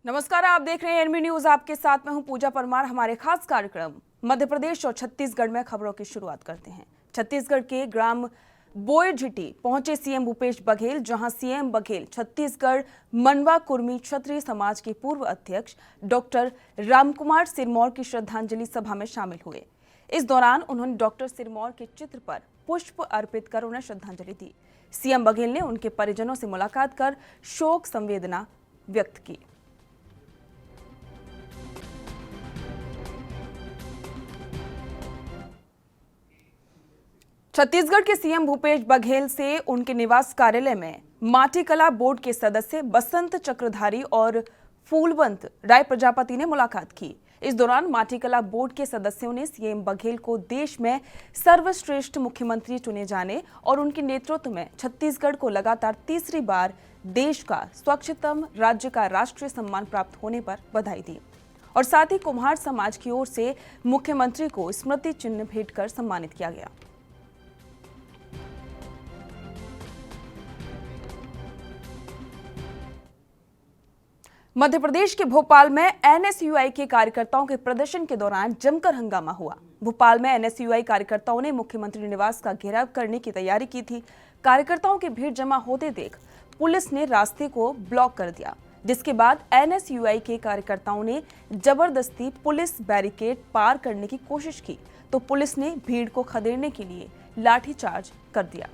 नमस्कार, आप देख रहे हैं एनबी न्यूज। आपके साथ मैं हूं पूजा परमार। हमारे खास कार्यक्रम मध्य प्रदेश और छत्तीसगढ़ में खबरों की शुरुआत करते हैं। छत्तीसगढ़ के ग्राम बोयरझिटी पहुंचे सीएम भूपेश बघेल, जहां सीएम बघेल छत्तीसगढ़ मनवा कुर्मी क्षत्रिय समाज के पूर्व अध्यक्ष डॉक्टर रामकुमार सिरमौर की श्रद्धांजलि सभा में शामिल हुए। इस दौरान उन्होंने डॉक्टर सिरमौर के चित्र पर पुष्प अर्पित कर उन्हें श्रद्धांजलि दी। सीएम बघेल ने उनके परिजनों से मुलाकात कर शोक संवेदना व्यक्त की। छत्तीसगढ़ के सीएम भूपेश बघेल से उनके निवास कार्यालय में माटी कला बोर्ड के सदस्य बसंत चक्रधारी और फूलवंत राय प्रजापति ने मुलाकात की। इस दौरान माटी कला बोर्ड के सदस्यों ने सीएम बघेल को देश में सर्वश्रेष्ठ मुख्यमंत्री चुने जाने और उनके नेतृत्व में छत्तीसगढ़ को लगातार तीसरी बार देश का स्वच्छतम राज्य का राष्ट्रीय सम्मान प्राप्त होने पर बधाई दी और साथ ही कुम्हार समाज की ओर से मुख्यमंत्री को स्मृति चिन्ह भेंट कर सम्मानित किया गया। मध्य प्रदेश के भोपाल में एनएसयूआई के कार्यकर्ताओं के प्रदर्शन के दौरान जमकर हंगामा हुआ। भोपाल में एनएसयूआई कार्यकर्ताओं ने मुख्यमंत्री निवास का घेराव करने की तैयारी की थी। कार्यकर्ताओं की भीड़ जमा होते देख पुलिस ने रास्ते को ब्लॉक कर दिया, जिसके बाद एनएसयूआई के कार्यकर्ताओं ने जबरदस्ती पुलिस बैरिकेड पार करने की कोशिश की तो पुलिस ने भीड़ को खदेड़ने के लिए लाठीचार्ज कर दिया।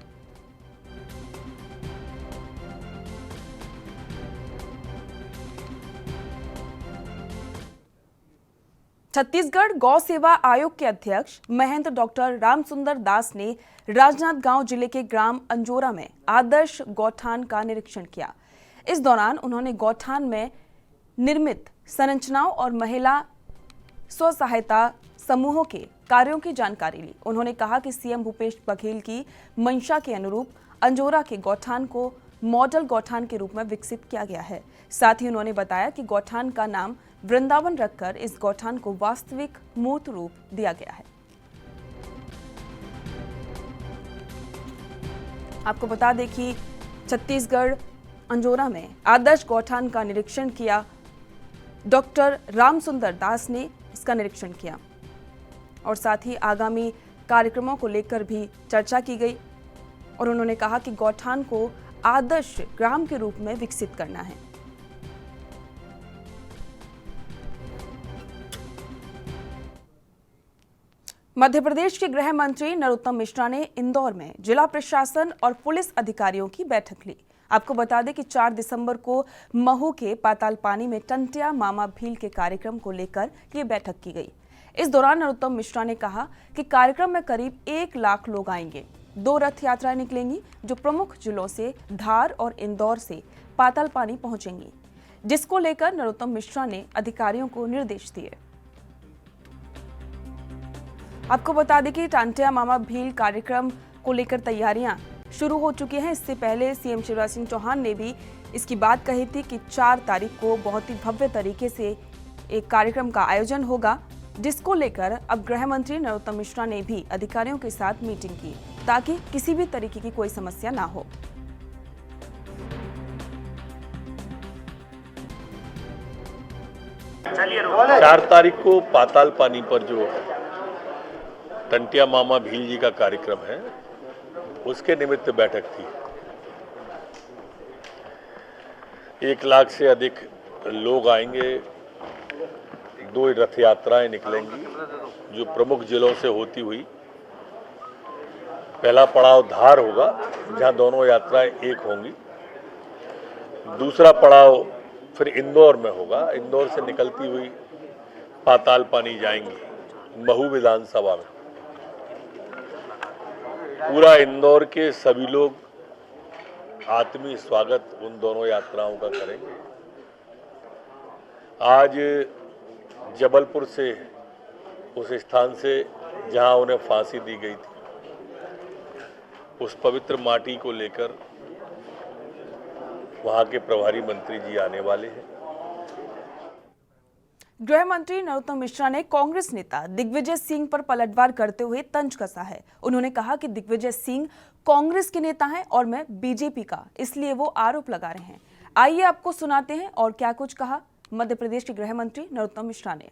छत्तीसगढ़ गौ सेवा आयोग के अध्यक्ष महंत डॉक्टर रामसुंदर दास ने राजनांदगांव जिले के ग्राम अंजोरा में आदर्श गौठान का निरीक्षण किया। इस दौरान उन्होंने गौठान में निर्मित संरचनाओं और महिला स्व सहायता समूहों के कार्यों की जानकारी ली। उन्होंने कहा कि सीएम भूपेश बघेल की मंशा के अनुरूप अंजोरा के गौठान को मॉडल गौठान के रूप में विकसित किया गया है। साथ ही उन्होंने बताया कि गौठान का नाम वृंदावन रखकर इस गौठान को वास्तविक मूर्त रूप दिया गया है। आपको बता दें कि छत्तीसगढ़ अंजोरा में आदर्श गौठान का निरीक्षण किया। डॉक्टर रामसुंदर दास ने इसका निरीक्षण किया और साथ ही आगामी कार्यक्रमों को लेकर भी चर्चा की गई और उन्होंने कहा कि गौठान को आदर्श ग्राम के रूप में विकसित करना है। मध्य प्रदेश के गृह मंत्री नरोत्तम मिश्रा ने इंदौर में जिला प्रशासन और पुलिस अधिकारियों की बैठक ली। आपको बता दें कि 4 दिसंबर को महू के पाताल पानी में टंटिया मामा भील के कार्यक्रम को लेकर ये बैठक की गई। इस दौरान नरोत्तम मिश्रा ने कहा कि कार्यक्रम में करीब 1 लाख लोग आएंगे। 2 रथ यात्राएं निकलेंगी जो प्रमुख जिलों से धार और इंदौर से पाताल पानी पहुंचेंगी, जिसको लेकर नरोत्तम मिश्रा ने अधिकारियों को निर्देश दिए। आपको बता दें कि टांटिया मामा भील कार्यक्रम को लेकर तैयारियां शुरू हो चुकी हैं। इससे पहले सीएम शिवराज सिंह चौहान ने भी इसकी बात कही थी कि 4 तारीख को बहुत ही भव्य तरीके से एक कार्यक्रम का आयोजन होगा, जिसको लेकर अब गृह मंत्री नरोत्तम मिश्रा ने भी अधिकारियों के साथ मीटिंग की ताकि किसी भी तरीके की कोई समस्या ना हो। चलिए 4 तारीख को पाताल पानी पर जो टंटिया मामा भील जी का कार्यक्रम है, उसके निमित्त बैठक थी। 1 लाख से अधिक लोग आएंगे। 2 रथ यात्राएं निकलेंगी जो प्रमुख जिलों से होती हुई पहला पड़ाव धार होगा, जहां दोनों यात्राएं एक होंगी। दूसरा पड़ाव फिर इंदौर में होगा। इंदौर से निकलती हुई पाताल पानी जाएंगी महू विधानसभा में। पूरा इंदौर के सभी लोग आत्मीय स्वागत उन दोनों यात्राओं का करेंगे। आज जबलपुर से, उस स्थान से जहां उन्हें फांसी दी गई थी, उस पवित्र माटी को लेकर वहां के प्रभारी मंत्री जी आने वाले हैं। गृह मंत्री नरोत्तम मिश्रा ने कांग्रेस नेता दिग्विजय सिंह पर पलटवार करते हुए तंज कसा है। उन्होंने कहा कि दिग्विजय सिंह कांग्रेस के नेता हैं और मैं बीजेपी का, इसलिए वो आरोप लगा रहे हैं। आइए आपको सुनाते हैं और क्या कुछ कहा मध्य प्रदेश के गृह मंत्री नरोत्तम मिश्रा ने। ने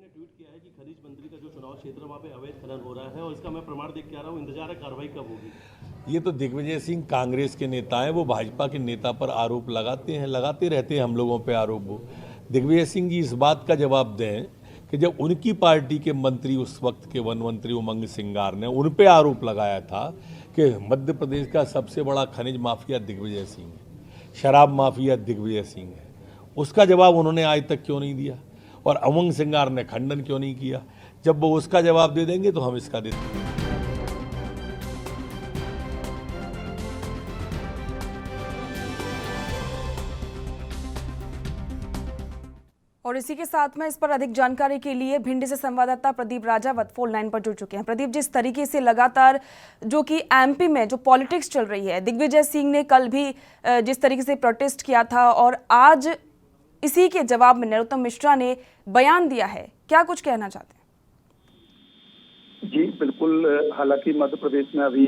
ट्वीट किया है कि खनिज मंत्री का जो चुनाव क्षेत्र वहाँ पे अवैध खनन हो रहा है और इसका मैं प्रमाण देख के आ रहा हूँ। इंतजार है कार्रवाई कब होगी। ये तो दिग्विजय सिंह कांग्रेस के नेता हैं, वो भाजपा के नेता पर आरोप लगाते रहते हैं हम लोगों पे आरोप। वो दिग्विजय सिंह जी इस बात का जवाब दें कि जब उनकी पार्टी के मंत्री, उस वक्त के वन मंत्री उमंग सिंगार ने उन पे आरोप लगाया था कि मध्य प्रदेश का सबसे बड़ा खनिज माफिया दिग्विजय सिंह है, शराब माफिया दिग्विजय सिंह है, उसका जवाब उन्होंने आज तक क्यों नहीं दिया? और उमंग सिंगार ने खंडन क्यों नहीं किया? जब वो उसका जवाब दे देंगे तो हम इसका दे देंगे। और इसी के साथ में इस पर अधिक जानकारी के लिए भिंडी से संवाददाता प्रदीप राजावत फोन लाइन पर जुड़ चुके हैं। प्रदीप, जिस तरीके से लगातार जो कि एमपी में जो पॉलिटिक्स चल रही है, दिग्विजय सिंह ने कल भी जिस तरीके से प्रोटेस्ट किया था और आज इसी के जवाब में नरोत्तम मिश्रा ने बयान दिया है, क्या कुछ कहना चाहते हैं? जी बिल्कुल, हालांकि मध्य प्रदेश में अभी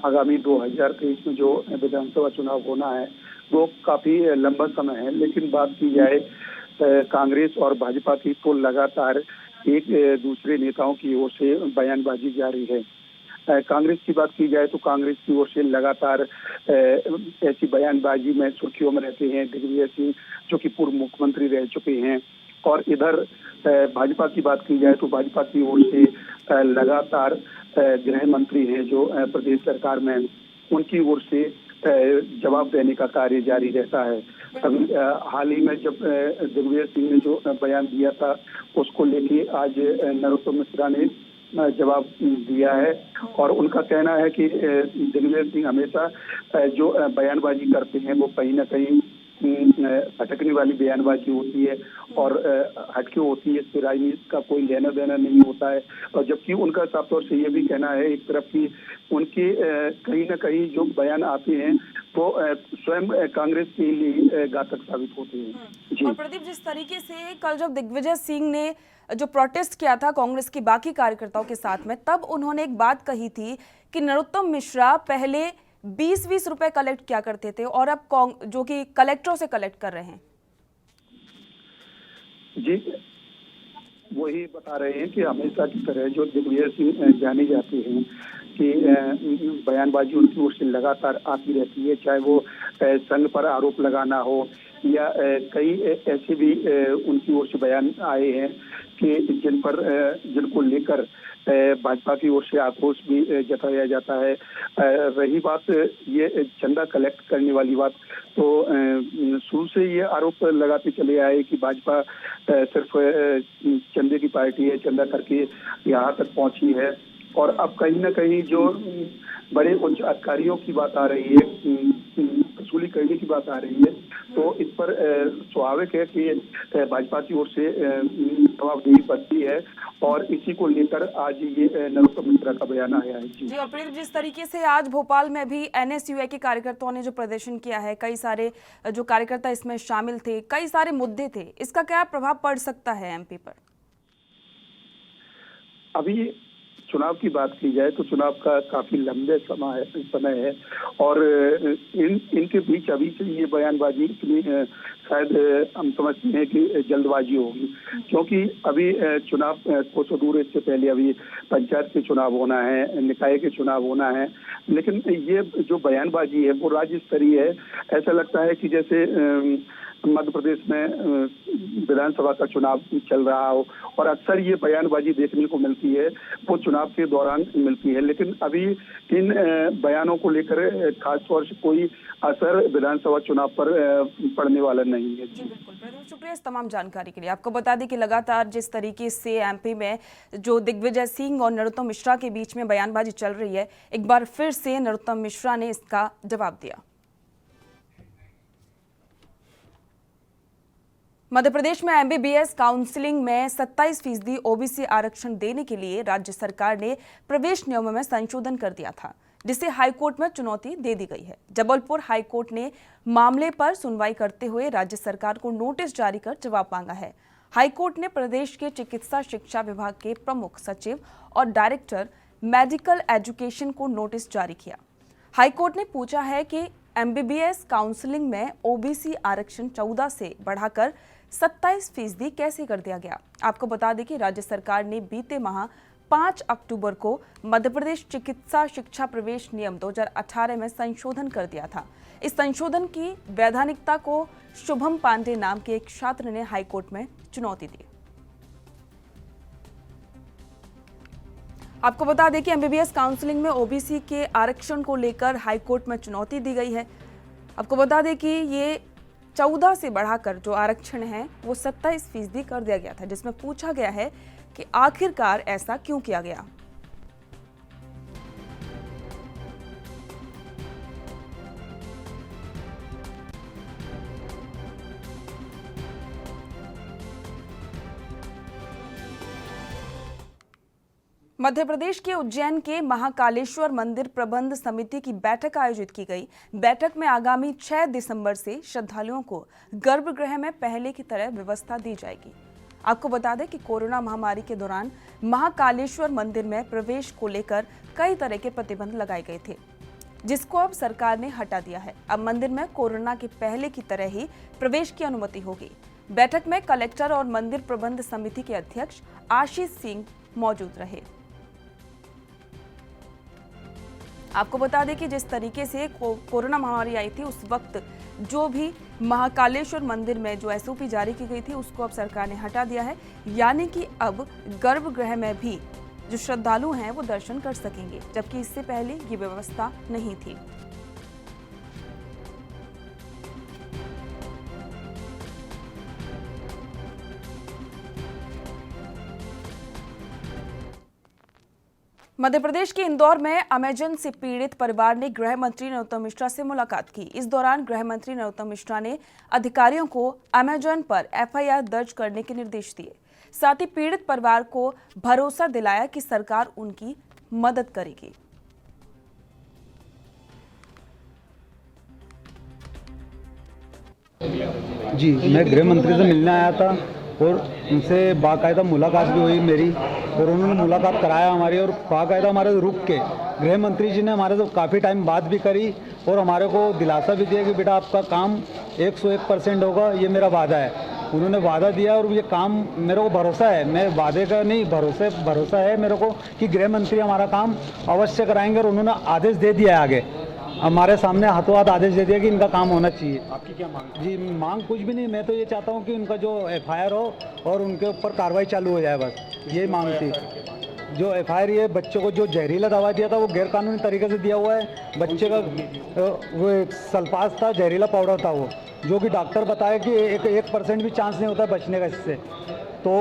आगामी 2023 में जो विधानसभा चुनाव होना है वो काफी लंबा समय है, लेकिन बात की जाए कांग्रेस और भाजपा की तो लगातार एक दूसरे नेताओं की ओर से बयानबाजी जारी है। कांग्रेस की बात की जाए तो कांग्रेस की ओर से लगातार ऐसी बयानबाजी में सुर्खियों में रहते हैं दिग्विजय सिंह, जो कि पूर्व मुख्यमंत्री रह चुके हैं। और इधर भाजपा की बात की जाए तो भाजपा की ओर से लगातार गृह मंत्री हैं जो प्रदेश सरकार में, उनकी ओर से जवाब देने का कार्य जारी रहता है। अभी हाल ही में जब दिग्विजय सिंह ने जो बयान दिया था उसको लेके आज नरोत्तम मिश्रा ने जवाब दिया है और उनका कहना है कि दिग्विजय सिंह हमेशा जो बयानबाजी करते हैं वो कहीं ना कहीं भटकने वाली बयानबाजी होती है और हटके होती है, इससे राजनीति का कोई लेना देना नहीं होता है। और जबकि उनका साफ तौर से ये भी कहना है एक तरफ की उनके कहीं ना कहीं जो बयान आते हैं तो स्वयं कांग्रेस के लिए घातक साबित होते हैं। जी। और प्रदीप, जिस तरीके से कल जब दिग्विजय सिंह ने जो प्रोटेस्ट किया था कांग्रेस के बाकी कार्यकर्ताओं के साथ में, तब उन्होंने एक बात कही थी कि नरोत्तम मिश्रा पहले 20-20 रुपए कलेक्ट किया करते थे और अब जो कि कलेक्टरों से कलेक्ट कर रहे हैं। जी, वही बता रहे हैं कि हमेशा की तरह जो दिग्विजय सिंह जाने जाते हैं कि बयानबाजी उनकी ओर से लगातार आती रहती है, चाहे वो संघ पर आरोप लगाना हो या कई ऐसे भी उनकी ओर से बयान आए हैं कि जिनको लेकर भाजपा की ओर से आक्रोश भी जताया जाता है। रही बात ये चंदा कलेक्ट करने वाली बात, तो शुरू से ये आरोप लगाते चले आए कि भाजपा सिर्फ चंदे की पार्टी है, चंदा करके यहाँ तक पहुंची है। और अब कहीं ना कहीं जो बड़े उच्च अधिकारियों की बात आ रही है, वसूली करने की बात आ रही है, तो इस पर स्वाभाविक है कि भाजपा की ओर से जवाबदेही बनती है और इसी को लेकर आज ये नरोत्तम मिश्रा का बयान आया है। जी, और जिस तरीके से आज भोपाल में भी एनएसयूआई के कार्यकर्ताओं ने जो प्रदर्शन किया है, कई सारे जो कार्यकर्ता इसमें शामिल थे, कई सारे मुद्दे थे, इसका क्या प्रभाव पड़ सकता है एमपी पर? अभी चुनाव की बात की जाए तो चुनाव का काफी लंबे समय है और इनके बीच अभी से ये बयानबाजी इतनी शायद हम समझते हैं कि जल्दबाजी होगी, क्योंकि अभी चुनाव कुछ दूर इससे पहले अभी पंचायत के चुनाव होना है, निकाय के चुनाव होना है। लेकिन ये जो बयानबाजी है वो राज्य स्तरीय है। ऐसा लगता है कि जैसे मध्य प्रदेश में विधानसभा का चुनाव चल रहा हो और अक्सर ये बयानबाजी देखने को मिलती है, वो चुनाव के दौरान मिलती है। लेकिन अभी इन बयानों को लेकर खासतौर से कोई असर विधानसभा चुनाव पर पड़ने वाला नहीं है। जी बिल्कुल, शुक्रिया इस तमाम जानकारी के लिए। आपको बता दें कि लगातार जिस तरीके से एमपी में जो दिग्विजय सिंह और नरोत्तम मिश्रा के बीच में बयानबाजी चल रही है, एक बार फिर से नरोत्तम मिश्रा ने इसका जवाब दिया। मध्य प्रदेश में एमबीबीएस काउंसलिंग में 27% ओबीसी आरक्षण देने के लिए राज्य सरकार ने प्रवेश नियमों में संशोधन कर दिया था, जिसे हाईकोर्ट में चुनौती दे दी गई है। जबलपुर हाईकोर्ट ने मामले पर सुनवाई करते हुए राज्य सरकार को नोटिस जारी कर जवाब मांगा है। हाईकोर्ट ने प्रदेश के चिकित्सा शिक्षा विभाग के प्रमुख सचिव और डायरेक्टर मेडिकल एजुकेशन को नोटिस जारी किया। हाईकोर्ट ने पूछा है कि एमबीबीएस काउंसलिंग में ओबीसी आरक्षण 14 से बढ़ाकर 27% कैसे कर दिया गया। आपको बता दें कि राज्य सरकार ने बीते माह 5 अक्टूबर को मध्य प्रदेश चिकित्सा शिक्षा प्रवेश नियम 2018 में संशोधन कर दिया था। इस संशोधन की वैधानिकता को शुभम पांडे नाम के एक छात्र ने हाईकोर्ट में चुनौती दी। आपको बता दें कि एमबीबीएस काउंसलिंग में ओबीसी के आरक्षण को लेकर हाईकोर्ट में चुनौती दी गई है। आपको बता दें कि ये 14 से बढ़ाकर जो आरक्षण है वो 27% कर दिया गया था, जिसमें पूछा गया है कि आखिरकार ऐसा क्यों किया गया। मध्य प्रदेश के उज्जैन के महाकालेश्वर मंदिर प्रबंध समिति की बैठक आयोजित की गई। बैठक में आगामी 6 दिसंबर से श्रद्धालुओं को गर्भगृह में पहले की तरह व्यवस्था दी जाएगी। आपको बता दें कि कोरोना महामारी के दौरान महाकालेश्वर मंदिर में प्रवेश को लेकर कई तरह के प्रतिबंध लगाए गए थे, जिसको अब सरकार ने हटा दिया है। अब मंदिर में कोरोना के पहले की तरह ही प्रवेश की अनुमति होगी। बैठक में कलेक्टर और मंदिर प्रबंध समिति के अध्यक्ष आशीष सिंह मौजूद रहे। आपको बता दें कि जिस तरीके से कोरोना महामारी आई थी उस वक्त जो भी महाकालेश्वर मंदिर में जो एसओपी जारी की गई थी उसको अब सरकार ने हटा दिया है, यानी कि अब गर्भगृह में भी जो श्रद्धालु हैं वो दर्शन कर सकेंगे, जबकि इससे पहले ये व्यवस्था नहीं थी। मध्य प्रदेश के इंदौर में अमेजन से पीड़ित परिवार ने गृह मंत्री नरोत्तम मिश्रा से मुलाकात की। इस दौरान गृह मंत्री नरोत्तम मिश्रा ने अधिकारियों को अमेजन पर एफआईआर दर्ज करने के निर्देश दिए। साथ ही पीड़ित परिवार को भरोसा दिलाया कि सरकार उनकी मदद करेगी। जी, मैं गृह मंत्री से मिलने आया था और उनसे बाकायदा मुलाकात भी हुई मेरी, और उन्होंने मुलाकात कराया हमारी, और बाकायदा हमारे रुक के गृह मंत्री जी ने हमारे से काफ़ी टाइम बात भी करी और हमारे को दिलासा भी दिया कि बेटा आपका काम 101% होगा, ये मेरा वादा है। उन्होंने वादा दिया और ये काम मेरे को भरोसा है, मैं वादे का नहीं भरोसा है मेरे को कि गृह मंत्री हमारा काम अवश्य कराएंगे, और उन्होंने आदेश दे दिया है आगे हमारे सामने हाथों हाथ आदेश दे दिया कि इनका काम होना चाहिए। आपकी क्या मांग? जी, मांग कुछ भी नहीं, मैं तो ये चाहता हूँ कि उनका जो एफआईआर हो और उनके ऊपर कार्रवाई चालू हो जाए, बस ये मांग थी। जो एफआईआर ये बच्चों को जो जहरीला दवा दिया था वो गैरकानूनी तरीके से दिया हुआ है। बच्चे का वो सल्फास था, जहरीला पाउडर था वो, जो कि डॉक्टर बताया कि 1% भी चांस नहीं होता बचने का इससे, तो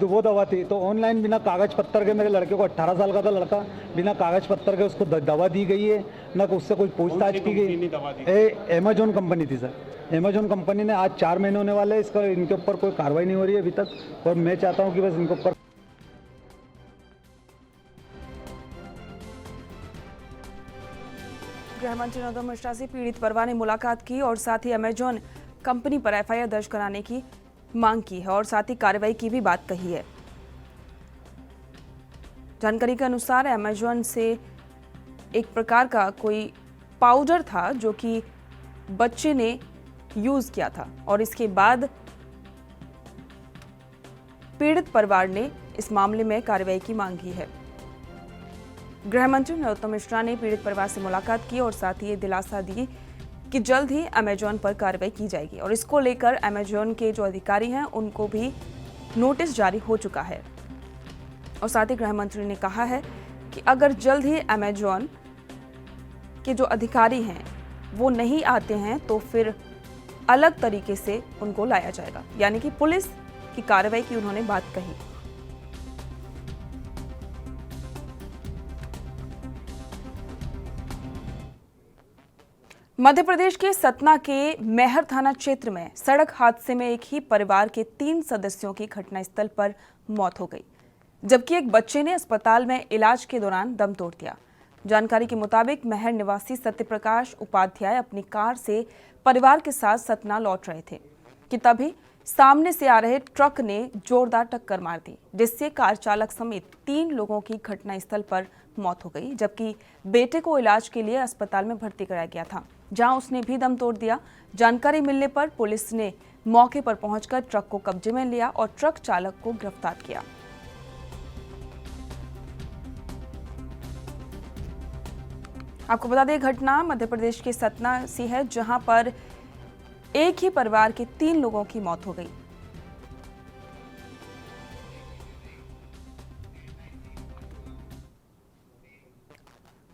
वो दवा थी। तो ऑनलाइन बिना कागज़ पत्तर के, मेरे लड़के को 18 साल का था लड़का, बिना कागज़ पत्तर के उसको दवा दी गई है, ना उससे कोई पूछताछ की गई। अमेजोन कंपनी थी सर, अमेजोन कंपनी ने आज 4 महीने होने वाले, इसका इनके ऊपर कोई कार्रवाई नहीं हो रही है अभी तक, और मैं चाहता हूँ कि बस इनके ऊपर। गृह मंत्री नरोत्तम मिश्रा से पीड़ित परिवार ने मुलाकात की और साथ ही अमेजॉन कंपनी पर एफआईआर दर्ज कराने की मांग की है और साथ ही कार्रवाई की भी बात कही है। जानकारी के अनुसार अमेजॉन से एक प्रकार का कोई पाउडर था जो कि बच्चे ने यूज किया था और इसके बाद पीड़ित परिवार ने इस मामले में कार्रवाई की मांग की है। गृह मंत्री नरोत्तम मिश्रा ने पीड़ित परिवार से मुलाकात की और साथ ही ये दिलासा दी कि जल्द ही अमेजॉन पर कार्रवाई की जाएगी और इसको लेकर अमेजॉन के जो अधिकारी हैं उनको भी नोटिस जारी हो चुका है। और साथ ही गृह मंत्री ने कहा है कि अगर जल्द ही अमेजॉन के जो अधिकारी हैं वो नहीं आते हैं तो फिर अलग तरीके से उनको लाया जाएगा, यानी कि पुलिस की कार्रवाई की उन्होंने बात कही। मध्य प्रदेश के सतना के मैहर थाना क्षेत्र में सड़क हादसे में एक ही परिवार के 3 सदस्यों की घटनास्थल पर मौत हो गई, जबकि एक बच्चे ने अस्पताल में इलाज के दौरान दम तोड़ दिया। जानकारी के मुताबिक मैहर निवासी सत्यप्रकाश उपाध्याय अपनी कार से परिवार के साथ सतना लौट रहे थे कि तभी सामने से आ रहे ट्रक ने जोरदार टक्कर मार दी, जिससे कार चालक समेत 3 लोगों की घटनास्थल पर मौत हो गई, जबकि बेटे को इलाज के लिए अस्पताल में भर्ती कराया गया था। जहां उसने भी दम तोड़ दिया। जानकारी मिलने पर पुलिस ने मौके पर पहुंचकर ट्रक को कब्जे में लिया और ट्रक चालक को गिरफ्तार किया। आपको बता दें, घटना मध्य प्रदेश के सतना से है, जहां पर एक ही परिवार के 3 लोगों की मौत हो गई।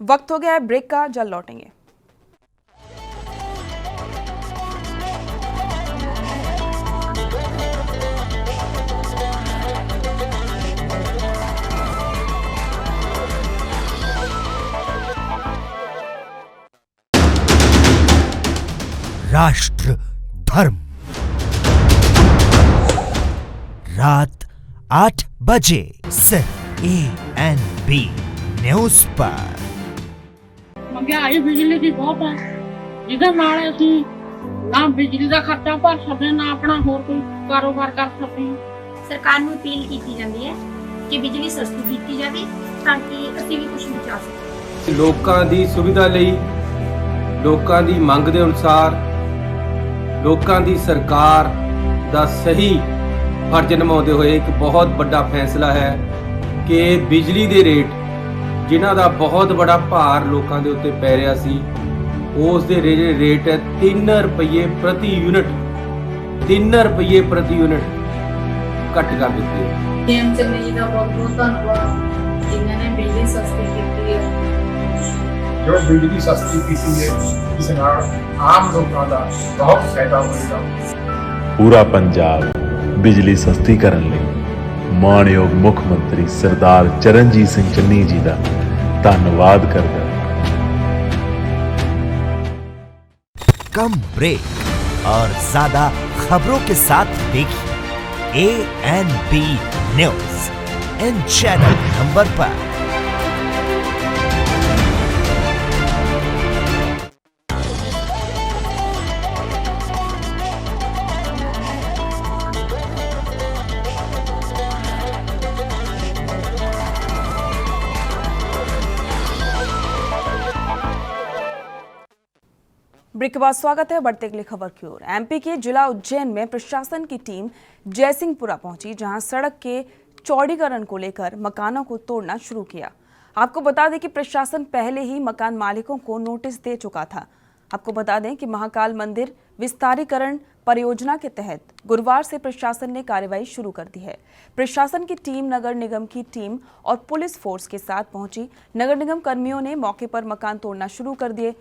वक्त हो गया है ब्रेक का, जल्द लौटेंगे। राष्ट्र धर्म रात 8 बजे सिर्फ ANB न्यूज पर। महंगाई बिजली की बहुत है, जिधर नाले ਅਸੀਂ ਨਾ ਬਿਜਲੀ ਦਾ ਖਰਚਾ ਭਰ ਸਕਦੇ ਨਾ ਆਪਣਾ ਹੋਰ ਕੋਈ ਕਾਰੋਬਾਰ ਕਰ ਸਕਦੇ ਹਾਂ। ਸਰਕਾਰ ਨੂੰ ਅਪੀਲ ਕੀਤੀ ਜਾਂਦੀ ਹੈ ਕਿ ਬਿਜਲੀ ਸਸਤੀ ਕੀਤੀ ਜਾਵੇ ਤਾਂ ਕਿ ਅਸੀਂ ਵੀ ਕੁਝ ਬਚਾ ਸਕੀਏ। ਲੋਕਾਂ ਦੀ ਸੁਵਿਧਾ ਲਈ, ਲੋਕਾਂ ਦੀ ਮੰਗ ਦੇ ਅਨੁਸਾਰ, ਲੋਕਾਂ ਦੀ ਸਰਕਾਰ ਦਾ ਸਹੀ ਫਰਜ਼ ਨਿਭਾਉਂਦੇ ਹੋਏ ਇੱਕ ਬਹੁਤ ਵੱਡਾ ਫੈਸਲਾ ਹੈ ਕਿ ਬਿਜਲੀ ਦੇ ਰੇਟ ਜਿਨ੍ਹਾਂ ਦਾ ਬਹੁਤ ਬੜਾ ਭਾਰ ਲੋਕਾਂ ਦੇ ਉੱਤੇ ਪੈ ਰਿਹਾ ਸੀ, ਉਸ ਦੇ ਰੇਟ ਹੈ 3 ਰੁਪਏ ਪ੍ਰਤੀ ਯੂਨਿਟ, 3 ਰੁਪਏ ਪ੍ਰਤੀ ਯੂਨਿਟ ਘੱਟ ਕਰ ਦਿੱਤੇ ਹੈ। ਟੀਐਮ ਚੰਨੀ ਜੀ ਦਾ ਬਹੁਤ ਬਹੁਤ ਧੰਨਵਾਦ ਜਿਨ੍ਹਾਂ ਨੇ ਬਿਜਲੀ ਸਸਤੀ ਕੀਤੀ ਹੈ। ਜੋ ਬਿਜਲੀ ਸਸਤੀ ਕੀਤੀ ਹੈ, ਇਸ ਨਾਲ ਆਮ ਲੋਕਾਂ ਦਾ ਬਹੁਤ ਫਾਇਦਾ ਹੋਵੇਗਾ। ਪੂਰਾ ਪੰਜਾਬ ਬਿਜਲੀ ਸਸਤੀ ਕਰਨ ਲਈ ਮਾਣਯੋਗ ਮੁੱਖ ਮੰਤਰੀ ਸਰਦਾਰ ਚਰਨਜੀਤ ਸਿੰਘ ਚੰਨੀ ਜੀ ਦਾ ਧੰਨਵਾਦ ਕਰਦਾ है। कम ब्रेक और ज्यादा खबरों के साथ देखिए ANB news in channel number पर। ब्रेक के बाद स्वागत है, बढ़ते अगली खबर की ओर। MP के जिला उज्जैन में प्रशासन की टीम जयसिंहपुरा पहुंची, जहां सड़क के चौड़ीकरण को लेकर मकानों को तोड़ना शुरू किया। आपको बता दें कि प्रशासन पहले ही मकान मालिकों को नोटिस दे चुका था। आपको बता दें कि महाकाल मंदिर विस्तारीकरण परियोजना के तहत गुरुवार से प्रशासन ने कार्रवाई शुरू कर दी है। प्रशासन की टीम नगर निगम की टीम और पुलिस फोर्स के साथ पहुंची। नगर निगम कर्मियों ने मौके पर मकान तोड़ना शुरू कर दिए।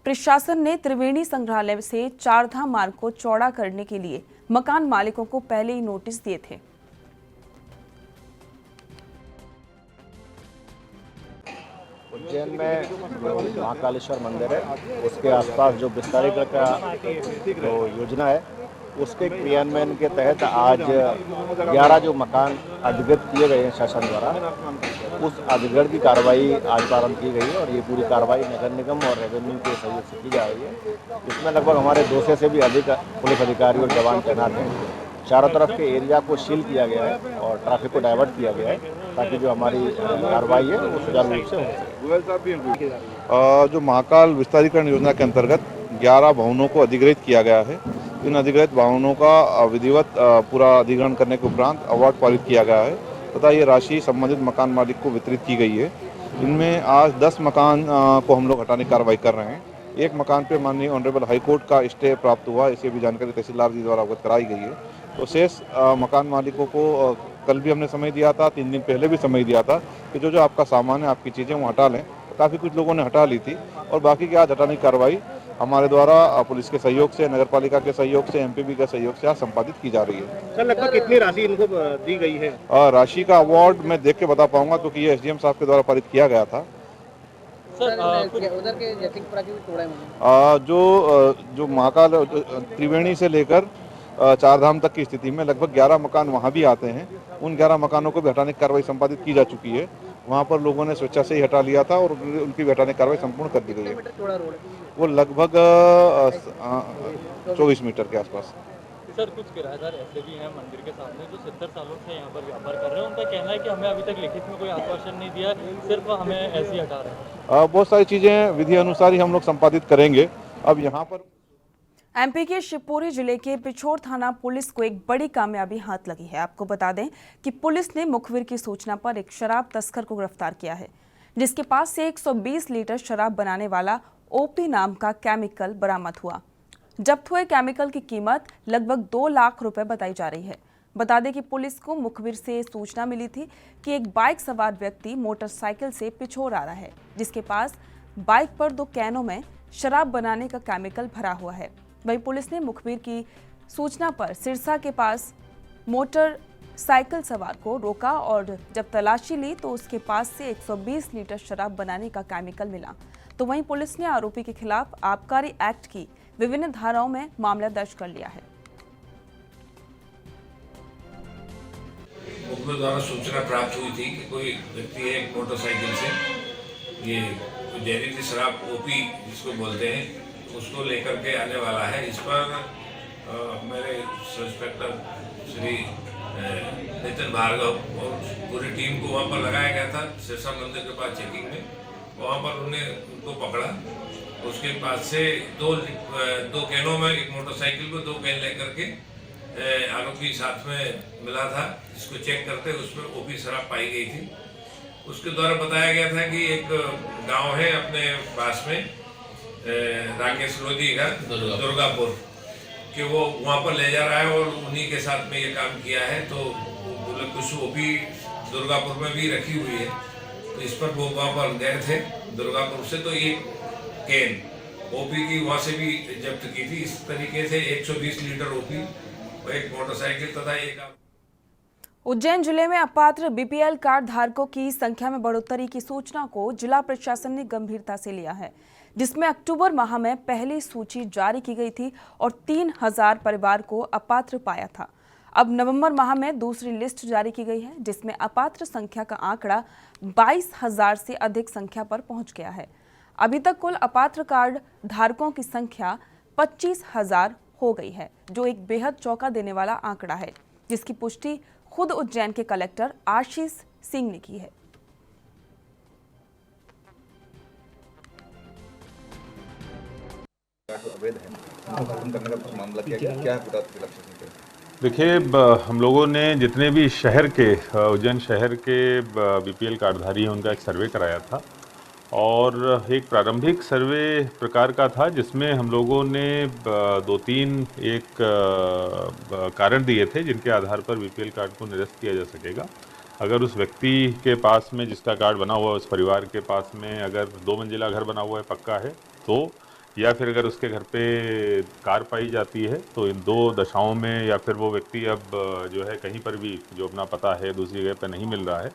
प्रशासन ने त्रिवेणी संग्रहालय से चारधाम मार्ग को चौड़ा करने के लिए मकान मालिकों को पहले ही नोटिस दिए थे। उज्जैन में महाकालेश्वर मंदिर है, उसके आसपास जो विस्तारीकरण का जो योजना है उसके क्रियान्वयन के तहत आज 11 जो मकान अधिगृहित किए गए हैं शासन द्वारा, उस अधिग्रहण की कार्रवाई आज प्रारंभ की गई है और ये पूरी कार्रवाई नगर निगम और रेवेन्यू के सहयोग से की जा रही है। इसमें लगभग हमारे 200 से भी अधिक पुलिस अधिकारी और जवान तैनात हैं। चारों तरफ के एरिया को सील किया गया है और ट्रैफिक को डाइवर्ट किया गया है ताकि जो हमारी कार्रवाई है वो सुचारू रूप से हो सके। जो महाकाल विस्तारीकरण योजना के अंतर्गत 11 भवनों को अधिग्रहित किया गया है। इन अधिग्रहित भवनों का विधिवत पूरा अधिग्रहण करने के उपरांत अवार्ड पारित किया गया है तथा ये राशि संबंधित मकान मालिक को वितरित की गई है। इनमें आज 10 मकान को हम लोग हटाने की कार्रवाई कर रहे हैं। एक मकान पे माननीय ऑनरेबल हाईकोर्ट का स्टे प्राप्त हुआ, इसे भी जानकारी तहसीलदार जी द्वारा अवगत कराई गई है। तो शेष मकान मालिकों को कल भी हमने समय दिया था, 3 दिन पहले भी समय दिया था कि जो आपका सामान है, आपकी चीज़ें वो हटा लें। काफ़ी कुछ लोगों ने हटा ली थी और बाकी की आज हटाने की कार्रवाई हमारे द्वारा पुलिस के सहयोग से, नगर पालिका के सहयोग से, MPB के सहयोग से आज संपादित की जा रही है। सर, लगभग कितनी राशि इनको दी गई है? राशि का अवार्ड मैं देख के बता पाऊंगा क्योंकि ये SDM साहब के द्वारा पारित किया गया था। उधर के जयसिंहपुरा की भी तोड़ा है जो महाकाल त्रिवेणी से लेकर चारधाम तक की स्थिति में लगभग 11 मकान वहाँ भी आते हैं। उन 11 मकानों को भी हटाने की कार्रवाई संपादित की जा चुकी है। वहाँ पर लोगों ने स्वेच्छा से ही हटा लिया था और उनकी भी हटाने की कार्रवाई संपूर्ण कर दी गई है। वो लगभग 24 मीटर के आसपास। सर, कुछ किराएदार ऐसे भी हैं मंदिर के सामने जो 70 सालों से यहाँ पर व्यापार कर रहे हैं। उनका कहना है कि हमें अभी तक लिखित में कोई आश्वासन नहीं दिया, सिर्फ हमें ऐसे ही हटा रहे हैं। बहुत सारी चीज़ें विधि अनुसार ही हम लोग संपादित करेंगे। अब यहाँ पर एमपी के शिवपुरी जिले के पिछोर थाना पुलिस को एक बड़ी कामयाबी हाथ लगी है। आपको बता दें कि पुलिस ने मुखबिर की सूचना पर एक शराब तस्कर को गिरफ्तार किया है, जिसके पास से 120 लीटर शराब बनाने वाला ओपी नाम का केमिकल बरामद हुआ। जब्त हुए केमिकल की कीमत लगभग 2 लाख रुपए बताई जा रही है। बता दें कि पुलिस को मुखबिर से सूचना मिली थी कि एक बाइक सवार व्यक्ति मोटरसाइकिल से पिछोर आ रहा है, जिसके पास बाइक पर 2 कैनों में शराब बनाने का केमिकल भरा हुआ है। वहीं पुलिस ने मुखबिर की सूचना पर सिरसा के पास मोटरसाइकिल सवार को रोका और जब तलाशी ली तो उसके पास से 120 लीटर शराब बनाने का केमिकल मिला। तो वहीं पुलिस ने आरोपी के खिलाफ आबकारी एक्ट की विभिन्न धाराओं में मामला दर्ज कर लिया है। मुखबिर द्वारा सूचना प्राप्त हुई थी कि कोई व्यक्ति एक मोटरसाइकिल से ये जहरीली शराब ओपी जिसको बोलते हैं उसको लेकर के आने वाला है। इस पर मेरे सब इंस्पेक्टर श्री नितिन भार्गव और पूरी टीम को वहाँ पर लगाया गया था सिरसा मंदिर के पास चेकिंग में। वहाँ पर उनको पकड़ा। उसके पास से दो कैनों में एक मोटरसाइकिल को 2 कैन लेकर के आरोपी साथ में मिला था, जिसको चेक करते उसमें ओपी शराब पाई गई थी। उसके द्वारा बताया गया था कि एक गांव है अपने पास में राकेश लोधी का दुर्गापुर कि वो वहाँ पर ले जा रहा है और उन्हीं के साथ में ये काम किया है। तो कुछ ओपी दुर्गापुर में भी रखी हुई है। तो इस पर वो वहाँ पर गए थे दुर्गापुर से, तो ये कैन ओपी की वहाँ से भी जब्त की थी। इस तरीके से 120 लीटर ओपी, एक मोटरसाइकिल तथा एक। उज्जैन जिले में अपात्र बीपीएल कार्ड धारकों की संख्या में बढ़ोतरी की सूचना को जिला प्रशासन ने गंभीरता से लिया है, जिसमें अक्टूबर माह में पहली सूची जारी की गई थी और 3000 परिवार को अपात्र पाया था। अब नवंबर माह में दूसरी लिस्ट जारी की गई है, जिसमें अपात्र संख्या का आंकड़ा 22,000 से अधिक संख्या पर पहुंच गया है। अभी तक कुल अपात्र कार्ड धारकों की संख्या 25,000 हो गई है, जो एक बेहद चौंका देने वाला आंकड़ा है, जिसकी पुष्टि खुद उज्जैन के कलेक्टर आशीष सिंह ने की है। देखिए, हम लोगों ने जितने भी शहर के उज्जैन शहर के बीपीएल कार्डधारी हैं उनका एक सर्वे कराया था और एक प्रारंभिक सर्वे प्रकार का था, जिसमें हम लोगों ने 2-3 एक कारण दिए थे जिनके आधार पर बीपीएल कार्ड को निरस्त किया जा सकेगा। अगर उस व्यक्ति के पास में जिसका कार्ड बना हुआ है, उस परिवार के पास में अगर 2 मंजिला घर बना हुआ है पक्का है तो, या फिर अगर उसके घर पे कार पाई जाती है तो इन 2 दशाओं में, या फिर वो व्यक्ति अब जो है कहीं पर भी जो अपना पता है दूसरी जगह पर नहीं मिल रहा है।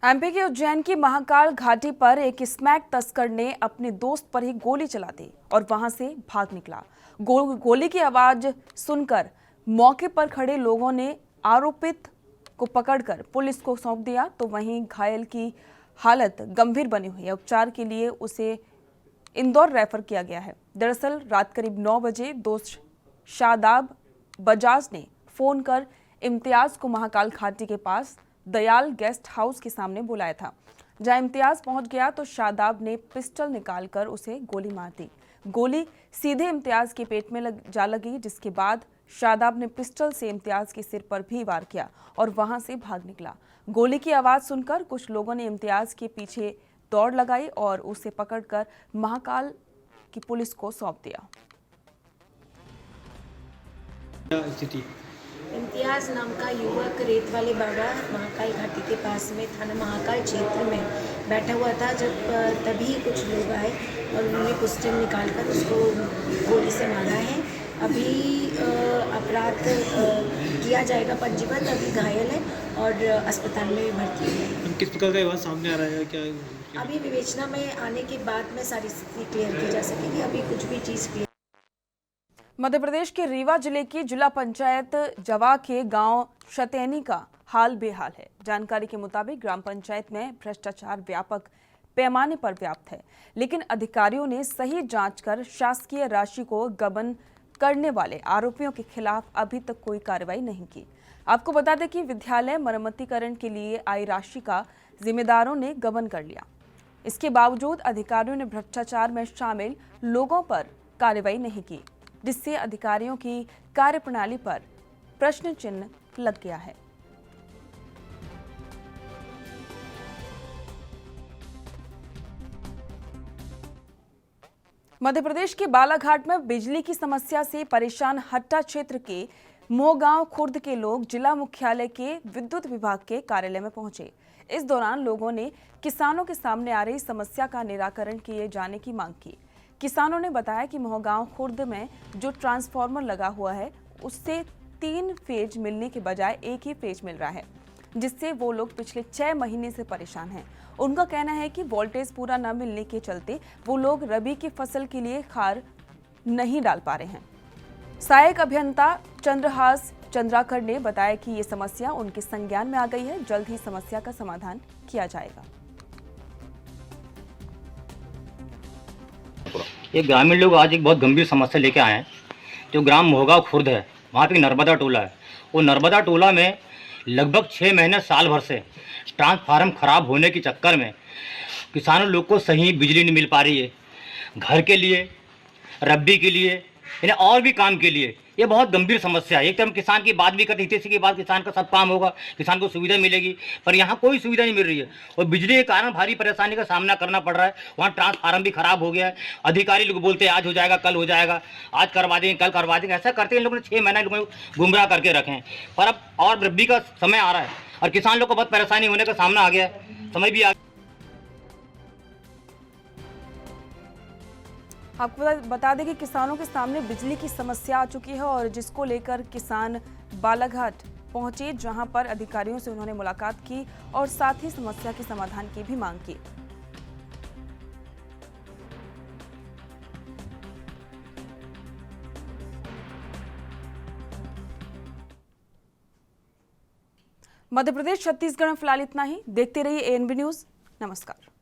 एमपी के उज्जैन की महाकाल घाटी पर एक स्मैक तस्कर ने अपने दोस्त पर ही गोली चला दी और वहां से भाग निकला। गोली की आवाज सुनकर मौके पर खड़े लोगों ने आरोपित को पकड़कर पुलिस को सौंप दिया, तो वहीं घायल की हालत गंभीर बनी हुई है। उपचार के लिए उसे इंदौर रेफर किया गया है। दरअसल रात करीब 9 बजे दोस्त शादाब बजाज ने फोन कर इम्तियाज को महाकाल घाटी के पास दयाल गेस्ट हाउस के सामने बुलाया था। जहां इम्तियाज पहुंच गया तो शादाब ने पिस्टल निकालकर उसे गोली मार दी। गोली सीधे इम्तियाज के पेट में जा लगी, जिसके बाद शादाब ने पिस्टल से इम्तियाज के सिर पर भी वार किया और वहां से भाग निकला। गोली की आवाज सुनकर कुछ लोगों ने इम्तियाज के पीछे दौड़ लगाई और उसे पकड़कर महाकाल की पुलिस को सौंप दिया। इम्तियाज नाम का युवक रेत वाले बाबा महाकाल घाटी के पास में थाना महाकाल क्षेत्र में बैठा हुआ था, जब तभी कुछ लोग आए और उन्होंने पिस्टल निकालकर उसको गोली से मारा है। अभी अपराध किया जाएगा पंजीबद्ध, अभी घायल है और अस्पताल में भर्ती है। किस प्रकार का बात सामने आ रहा है क्या? अभी विवेचना में आने के बाद में सारी स्थिति क्लियर की जा सकेगी, अभी कुछ भी चीज़ क्लियर। मध्य प्रदेश के रीवा जिले की जिला पंचायत जवा के गांव शतैनी का हाल बेहाल है। जानकारी के मुताबिक ग्राम पंचायत में भ्रष्टाचार व्यापक पैमाने पर व्याप्त है, लेकिन अधिकारियों ने सही जांच कर शासकीय राशि को गबन करने वाले आरोपियों के खिलाफ अभी तक कोई कार्रवाई नहीं की। आपको बता दें कि विद्यालय मरम्मतीकरण के लिए आई राशि का जिम्मेदारों ने गबन कर लिया। इसके बावजूद अधिकारियों ने भ्रष्टाचार में शामिल लोगों पर कार्रवाई नहीं की, जिससे अधिकारियों की कार्यप्रणाली पर प्रश्न चिन्ह लग गया है। मध्य प्रदेश के बालाघाट में बिजली की समस्या से परेशान हट्टा क्षेत्र के मोगांव खुर्द के लोग जिला मुख्यालय के विद्युत विभाग के कार्यालय में पहुंचे। इस दौरान लोगों ने किसानों के सामने आ रही समस्या का निराकरण किए जाने की मांग की। किसानों ने बताया कि मोगांव खुर्द में जो ट्रांसफार्मर लगा हुआ है उससे 3 फेज मिलने के बजाय एक ही फेज मिल रहा है, जिससे वो लोग पिछले 6 महीने से परेशान हैं। उनका कहना है कि वोल्टेज पूरा न मिलने के चलते वो लोग रबी की फसल के लिए खाद नहीं डाल पा रहे हैं। सहायक अभियंता चंद्रहास चंद्राकर ने बताया कि ये समस्या उनके संज्ञान में आ गई है, जल्द ही समस्या का समाधान किया जाएगा। ये ग्रामीण लोग आज एक बहुत गंभीर समस्या लेके आए हैं। जो ग्राम मोहगांव खुर्द है, वहाँ पे नर्मदा टोला है। वो नर्मदा टोला में लगभग 6 महीने साल भर से ट्रांसफार्मर खराब होने के चक्कर में किसानों लोग को सही बिजली नहीं मिल पा रही है। घर के लिए, रब्बी के लिए, यानी और भी काम के लिए ये बहुत गंभीर समस्या है। एक तो हम किसान की बात भी करते हैं, इसी के बाद किसान का सब काम होगा, किसान को सुविधा मिलेगी, पर यहाँ कोई सुविधा नहीं मिल रही है और बिजली के कारण भारी परेशानी का सामना करना पड़ रहा है। वहाँ ट्रांसफार्मर भी खराब हो गया है। अधिकारी लोग बोलते हैं आज हो जाएगा, कल हो जाएगा, आज करवा देंगे, कल करवा देंगे, ऐसा करते हैं। इन लोगों ने 6 महीना लोगों को गुमराह करके रखे हैं। पर अब और रब्बी का समय आ रहा है और किसान लोग को बहुत परेशानी होने का सामना आ गया है, समय भी आ गया। आपको बता दें कि किसानों के सामने बिजली की समस्या आ चुकी है और जिसको लेकर किसान बालाघाट पहुंचे, जहां पर अधिकारियों से उन्होंने मुलाकात की और साथ ही समस्या के समाधान की भी मांग की। मध्य प्रदेश छत्तीसगढ़ में फिलहाल इतना ही। देखते रहिए ANB न्यूज। नमस्कार।